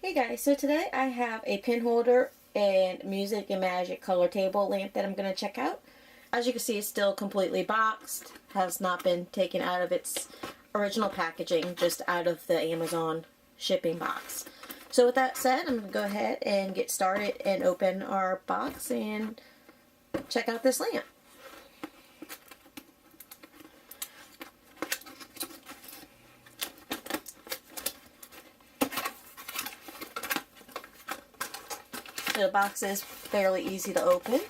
Hey guys, so today I have a pin holder and music and magic color table lamp that I'm going to check out. As you can see, it's still completely boxed, has not been taken out of its original packaging, just out of the Amazon shipping box. So with that said, I'm going to go ahead and get started and open our box and check out this lamp. The box is fairly easy to open.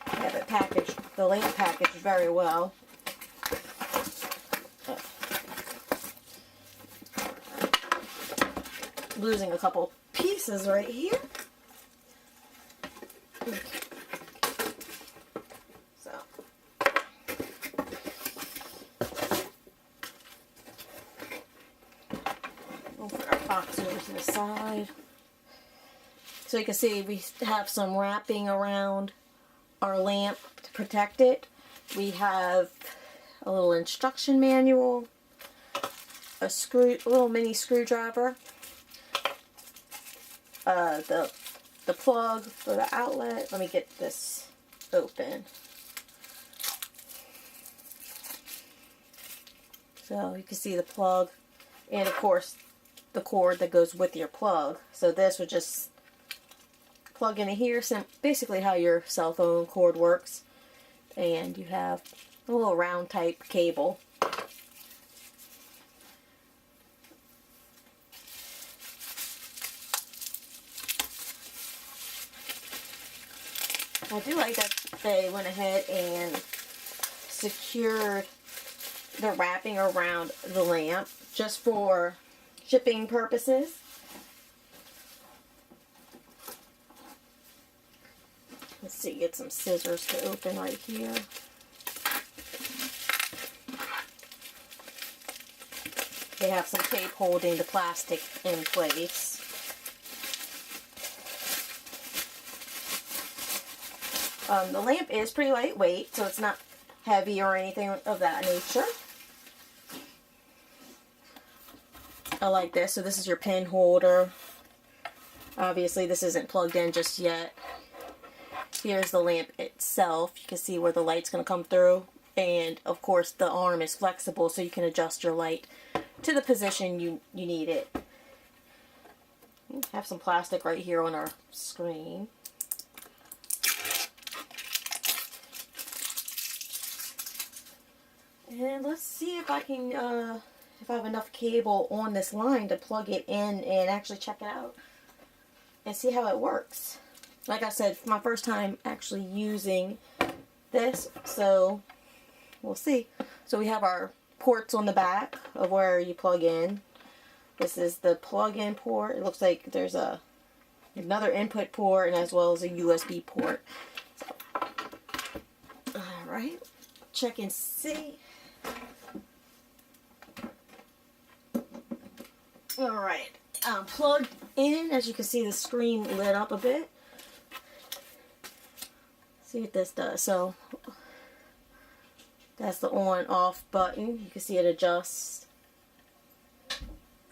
I have it packaged, the lamp packaged very well. Losing a couple pieces right here. So we'll put our box over to the side. So you can see we have some wrapping around our lamp to protect it. We have a little instruction manual, a little mini screwdriver, the plug for the outlet. Let me get this open. So you can see the plug, and of course the cord that goes with your plug. So this would just plug into here, basically how your cell phone cord works. And you have a little round type cable. I do like that they went ahead and secured the wrapping around the lamp just for shipping purposes. Let's see, get some scissors to open right here. They have some tape holding the plastic in place. The lamp is pretty lightweight, so it's not heavy or anything of that nature. I like this. So this is your pin holder. Obviously this isn't plugged in just yet. Here's the lamp itself. You can see where the light's going to come through. And of course the arm is flexible, so you can adjust your light to the position you need it. We have some plastic right here on our screen. And let's see if I can, if I have enough cable on this line to plug it in and actually check it out and see how it works. Like I said, my first time actually using this, so we'll see. So we have our ports on the back of where you plug in. This is the plug-in port. It looks like there's another input port and as well as a USB port. So, all right, check and see. Alright, plugged in. As you can see, the screen lit up a bit. See what this does. So that's the on off button. You can see it adjusts.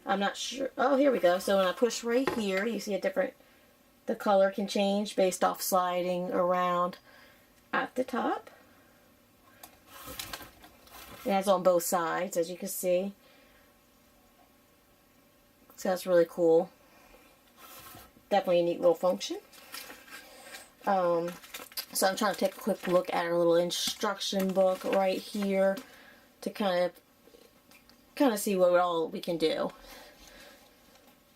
I'm not sure. Oh, here we go. So when I push right here, you see the color can change based off sliding around at the top. It has on both sides, as you can see. So that's really cool. Definitely a neat little function. So I'm trying to take a quick look at our little instruction book right here to kind of see what all we can do.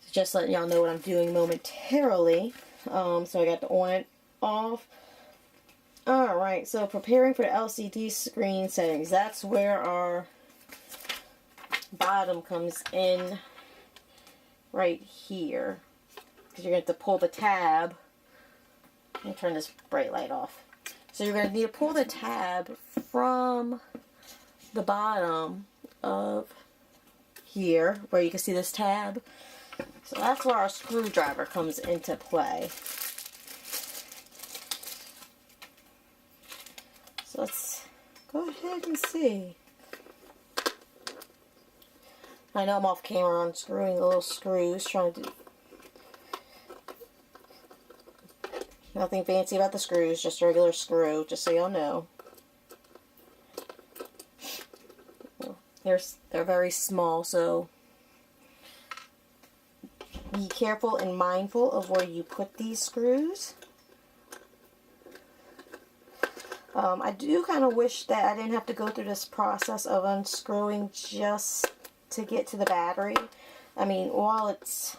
So just letting y'all know what I'm doing momentarily. So I got the on and off. Alright, so preparing for the LCD screen settings. That's where our bottom comes in. Right here, because you're going to have to pull the tab. Let me turn this bright light off. So you're going to need to pull the tab from the bottom of here, where you can see this tab. So that's where our screwdriver comes into play. So let's go ahead and see. I know I'm off camera unscrewing the little screws, trying to do nothing fancy about the screws, just a regular screw, just so y'all know. They're very small, so be careful and mindful of where you put these screws. I do kind of wish that I didn't have to go through this process of unscrewing just to get to the battery. I mean, while it's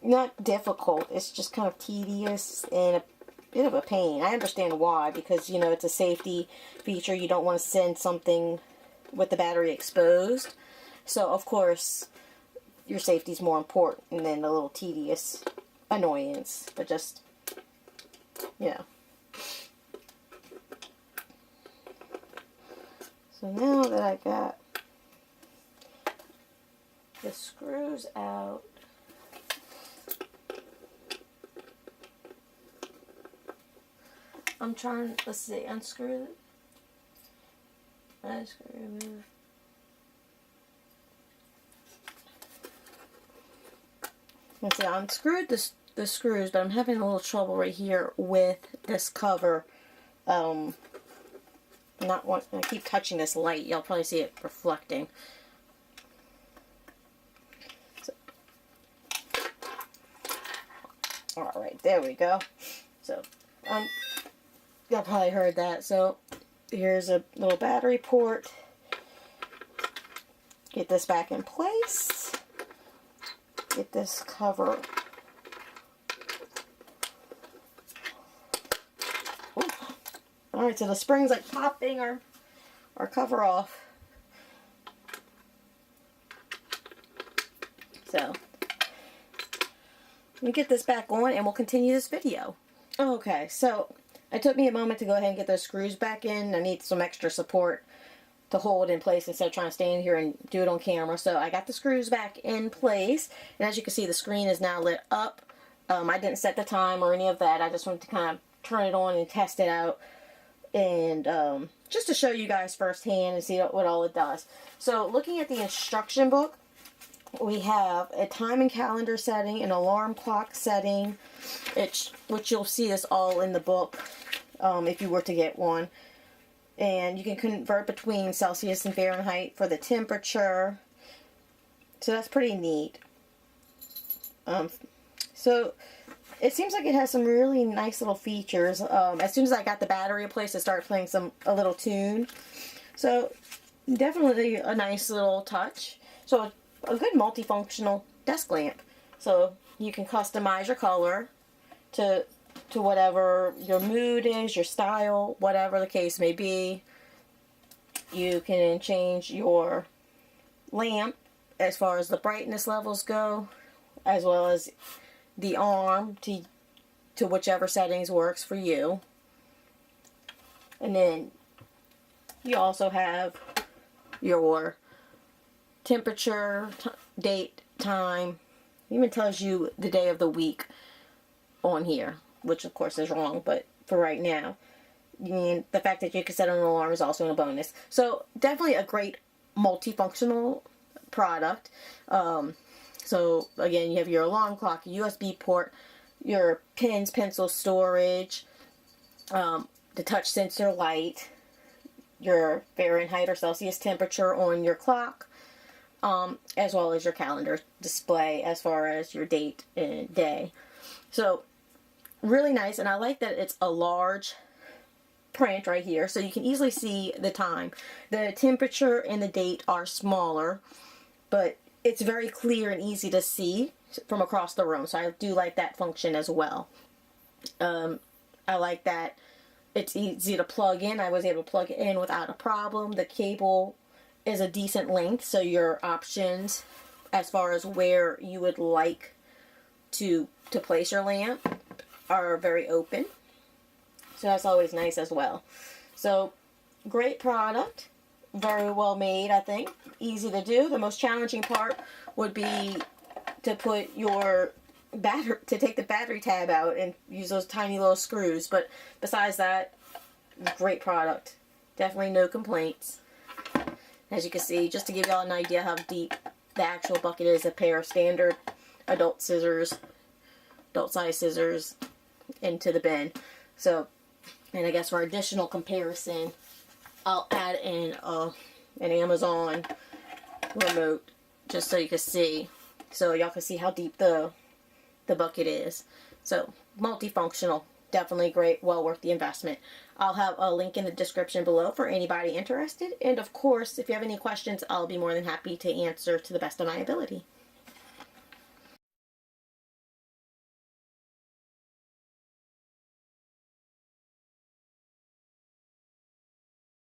not difficult, it's just kind of tedious and a bit of a pain. I understand why, because, you know, it's a safety feature. You don't want to send something with the battery exposed. So, of course, your safety is more important than a little tedious annoyance. But just, you know. So now that I got the screws out, I'm trying, let's see, unscrew it. Unscrew, remove. Let's see, I unscrewed the screws, but I'm having a little trouble right here with this cover. I keep touching this light. You'll probably see it reflecting. So, alright, there we go. So, y'all probably heard that. So, here's a little battery port. Get this back in place. Get this cover. Alright, so the spring's like popping our cover off. So, let me get this back on and we'll continue this video. Okay, so it took me a moment to go ahead and get those screws back in. I need some extra support to hold in place instead of trying to stand here and do it on camera. So I got the screws back in place, and as you can see, the screen is now lit up. I didn't set the time or any of that. I just wanted to kind of turn it on and test it out, and just to show you guys firsthand and see what all it does. So looking at the instruction book, we have a time and calendar setting, an alarm clock setting, which you'll see this all in the book if you were to get one. And you can convert between Celsius and Fahrenheit for the temperature. So that's pretty neat. So it seems like it has some really nice little features. As soon as I got the battery replaced, it started playing a little tune. So definitely a nice little touch. So a good multifunctional desk lamp. So you can customize your color to whatever your mood is, your style, whatever the case may be. You can change your lamp as far as the brightness levels go, as well as the arm to whichever settings works for you. And then you also have your temperature, date, time. It even tells you the day of the week on here, which of course is wrong, but for right now, the fact that you can set an alarm is also a bonus. So definitely a great multifunctional product. So again, you have your alarm clock, USB port, your pens, pencil storage, the touch sensor light, your Fahrenheit or Celsius temperature on your clock, as well as your calendar display as far as your date and day. So really nice, and I like that it's a large print right here, so you can easily see the time. The temperature and the date are smaller, but it's very clear and easy to see from across the room, so I do like that function as well. I like that it's easy to plug in. I was able to plug it in without a problem. The cable is a decent length, so your options as far as where you would like to place your lamp are very open. So that's always nice as well. So great product, very well made, I think. Easy to do. The most challenging part would be to put your take the battery tab out and use those tiny little screws. But besides that, great product. Definitely no complaints. As you can see, just to give y'all an idea how deep the actual bucket is, a pair of standard adult scissors, adult size scissors, into the bin. So, and I guess for additional comparison, I'll add in an Amazon remote just so you can see. So y'all can see how deep the bucket is. So multifunctional, definitely great, well worth the investment. I'll have a link in the description below for anybody interested. And of course, if you have any questions, I'll be more than happy to answer to the best of my ability.